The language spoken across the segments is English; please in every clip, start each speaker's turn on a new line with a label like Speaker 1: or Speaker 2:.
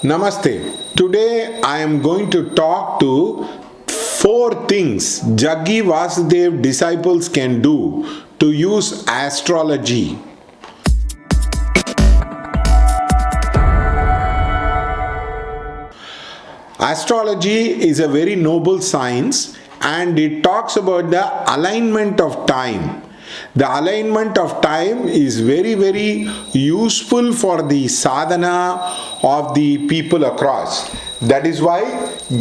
Speaker 1: Namaste. Today I am going to talk to 4 things Jaggi Vasudev disciples can do to use astrology. Astrology is a very noble science and it talks about the alignment of time. The alignment of time is very useful for the sadhana of the people across. That is why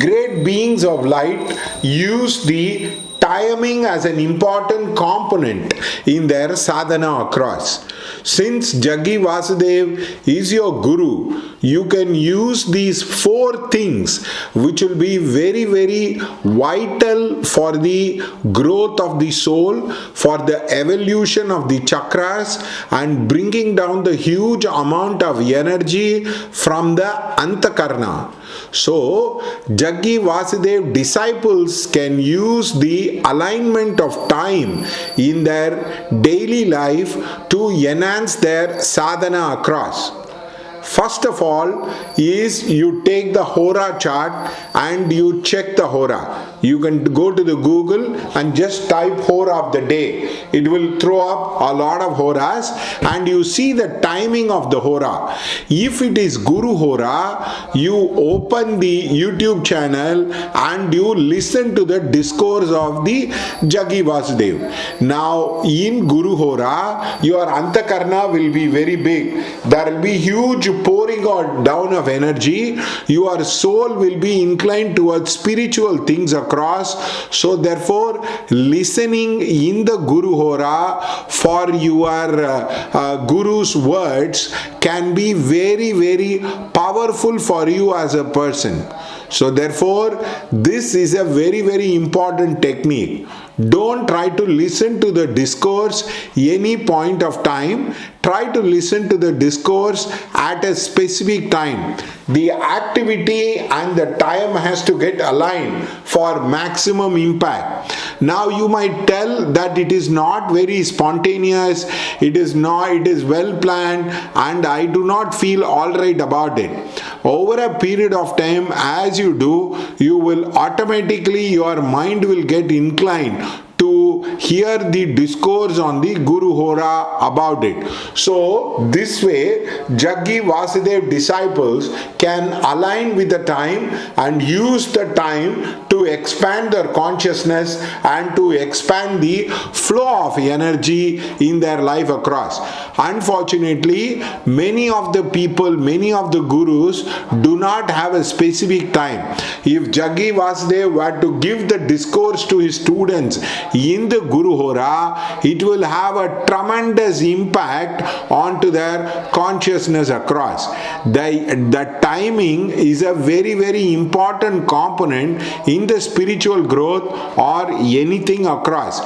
Speaker 1: great beings of light use the timing as an important component in their sadhana across. Since Jaggi Vasudev is your guru, you can use these 4 things which will be very vital for the growth of the soul, for the evolution of the chakras and bringing down the huge amount of energy from the antakarna. So, Jaggi Vasudev disciples can use the alignment of time in their daily life to enhance their sadhana across. First of all is you take the hora chart and you check the hora. You can go to the Google and just type hora of the day. It will throw up a lot of horas and you see the timing of the hora. If it is Guru Hora, you open the YouTube channel and you listen to the discourse of the Jaggi Vasudev. Now in Guru Hora, your antakarna will be very big. There will be huge pouring down of energy. Your soul will be inclined towards spiritual things across. So therefore, listening in the Guru Hora for your Guru's words can be very powerful for you as a person. So therefore, this is a very important technique. Don't try to listen to the discourse any point of time. Try to listen to the discourse at a specific time. The activity and the time has to get aligned for maximum impact. Now you might tell that it is not very spontaneous, it is well planned and I do not feel alright about it. Over a period of time, as you do, you will automatically, your mind will get inclined to hear the discourse on the Guru Hora about it. So this way Jaggi Vasudev disciples can align with the time and use the time to expand their consciousness and to expand the flow of energy in their life across. Unfortunately, many of the people, many of the gurus do not have a specific time. If Jaggi Vasudev were to give the discourse to his students in the Guru Hora, it will have a tremendous impact onto their consciousness across. The timing is a very important component in the spiritual growth or anything across.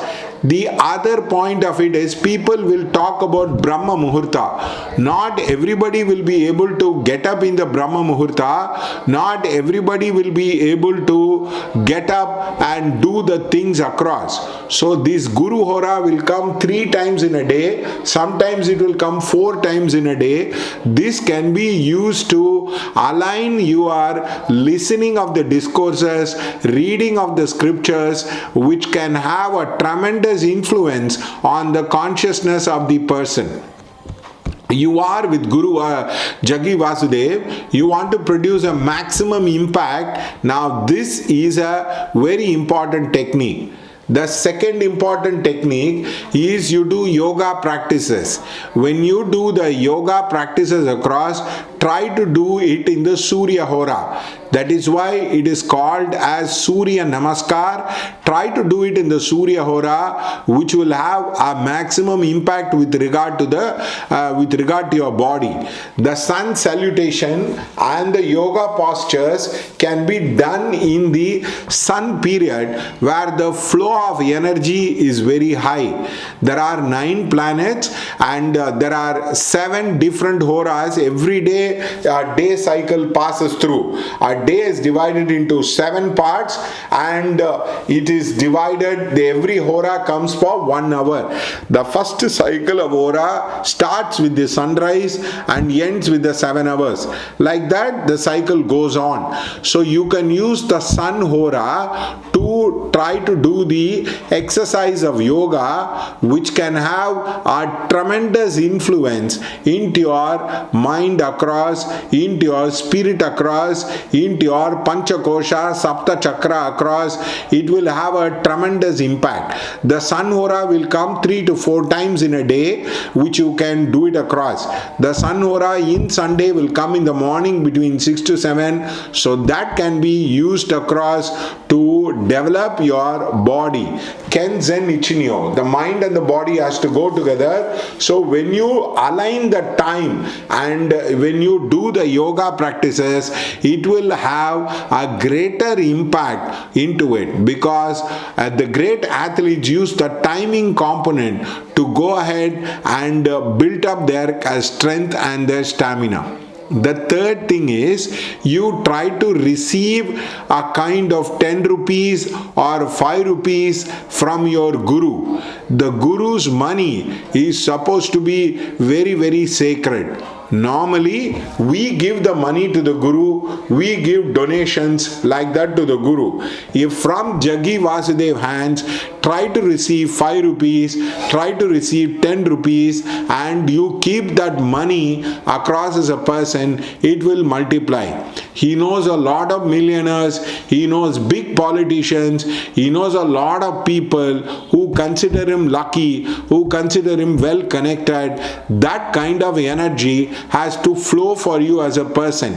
Speaker 1: The other point of it is people will talk about Brahma Muhurta. Not everybody will be able to get up in the Brahma Muhurta. Not everybody will be able to get up and do the things across. So this Guru Hora will come 3 times in a day. Sometimes it will come 4 times in a day. This can be used to align your listening of the discourses, reading of the scriptures, which can have a tremendous influence on the consciousness of the person. You are with Guru Jaggi Vasudev, you want to produce a maximum impact. Now this is a very important technique. The second important technique is you do yoga practices. When you do the yoga practices across, try to do it in the Surya Hora. That is why it is called as Surya Namaskar. Try to do it in the Surya Hora, which will have a maximum impact with regard to your body. The sun salutation and the yoga postures can be done in the sun period where the flow of energy is very high. There are 9 planets and there are 7 different horas. Every day way a day cycle passes through. A day is divided into 7 parts, and it is divided, every hora comes for 1 hour. The first cycle of hora starts with the sunrise and ends with the 7 hours. Like that, the cycle goes on. So you can use the sun hora to try to do the exercise of yoga, which can have a tremendous influence into your mind across, into your spirit across, into your panchakosha, sapta chakra across. It will have a tremendous impact. The sun hora will come 3 to 4 times in a day, which you can do it across. The sun hora in Sunday will come in the morning between 6 to 7, so that can be used across to develop your body. Ken Zen Ichinio, the mind and the body has to go together. So when you align the time and when you do the yoga practices, it will have a greater impact into it, because the great athletes use the timing component to go ahead and build up their strength and their stamina. The third thing is, you try to receive a kind of 10 rupees or 5 rupees from your guru. The guru's money is supposed to be very, very sacred. Normally, we give the money to the guru, we give donations like that to the guru. If from Jaggi Vasudev hands, try to receive 5 rupees, try to receive 10 rupees, and you keep that money across as a person, it will multiply. He knows a lot of millionaires, he knows big politicians, he knows a lot of people who consider him lucky, who consider him well connected. That kind of energy has to flow for you as a person.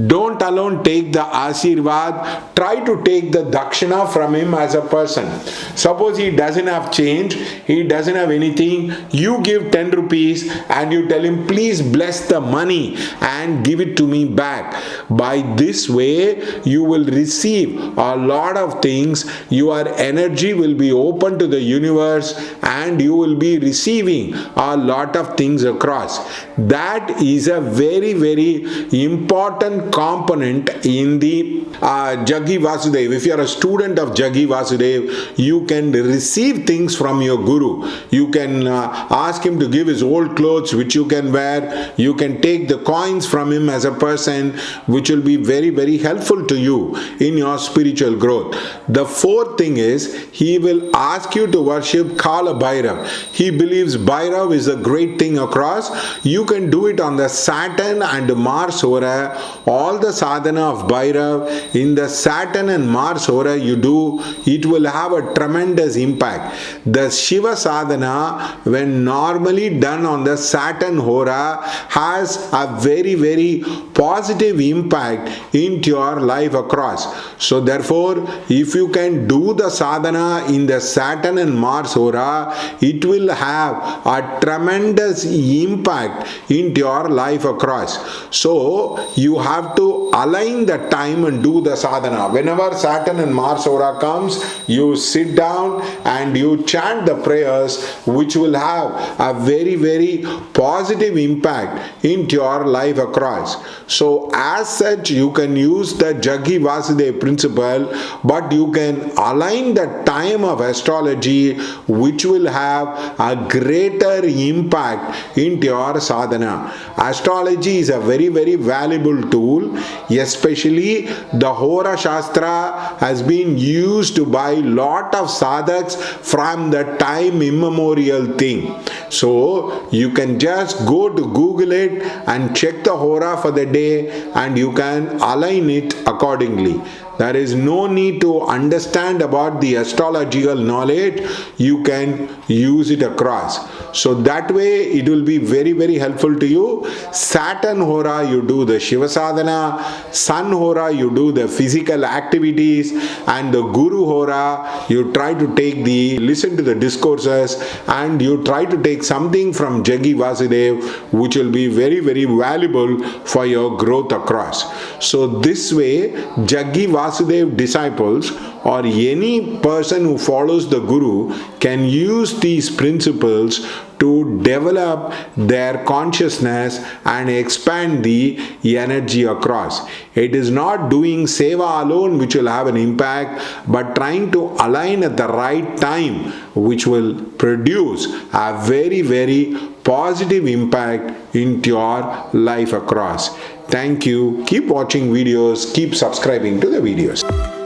Speaker 1: Don't alone take the Ashirvad, try to take the Dakshina from him as a person. Suppose he doesn't have change, he doesn't have anything, you give 10 rupees and you tell him, please bless the money and give it to me back. By this way, you will receive a lot of things, your energy will be open to the universe, and you will be receiving a lot of things across. That is a very, very important component in the Jaggi Vasudev. If you are a student of Jaggi Vasudev, you can receive things from your guru. You can ask him to give his old clothes which you can wear. You can take the coins from him as a person, which will be very, very helpful to you in your spiritual growth. The fourth thing is, he will ask you to worship Kala Bhairav. He believes Bhairav is a great thing across. You can do it on the Saturn and Mars hora. All the sadhana of Bhairav in the Saturn and Mars hora you do, it will have a tremendous impact. The Shiva sadhana, when normally done on the Saturn hora, has a very, very positive impact into your life across. So therefore, if you can do the sadhana in the Saturn and Mars hora, it will have a tremendous impact into your life across. So you have to align the time and do the sadhana. Whenever Saturn and Mars hora comes, you sit down and you chant the prayers, which will have a very, very positive impact into your life across. So as such, you can use the Jaggi Vasudev principle, but you can align the time of astrology, which will have a greater impact into your sadhana. Astrology is a very, very valuable tool, especially the Hora Shastra has been used by lot of sadhaks from the time immemorial thing. So you can just go to Google it and check the Hora for the day, and you can align it accordingly. There is no need to understand about the astrological knowledge. You can use it across. So that way it will be very, very helpful to you. Saturn hora, you do the Shiva sadhana. Sun hora, you do the physical activities. And the Guru hora, you try to listen to the discourses, and you try to take something from Jaggi Vasudev, which will be very, very valuable for your growth across. So this way, Jaggi Vasudev disciples or any person who follows the Guru can use these principles to develop their consciousness and expand the energy across. It is not doing seva alone which will have an impact, but trying to align at the right time, which will produce a very, very positive impact into your life across. Thank you. Keep watching videos. Keep subscribing to the videos.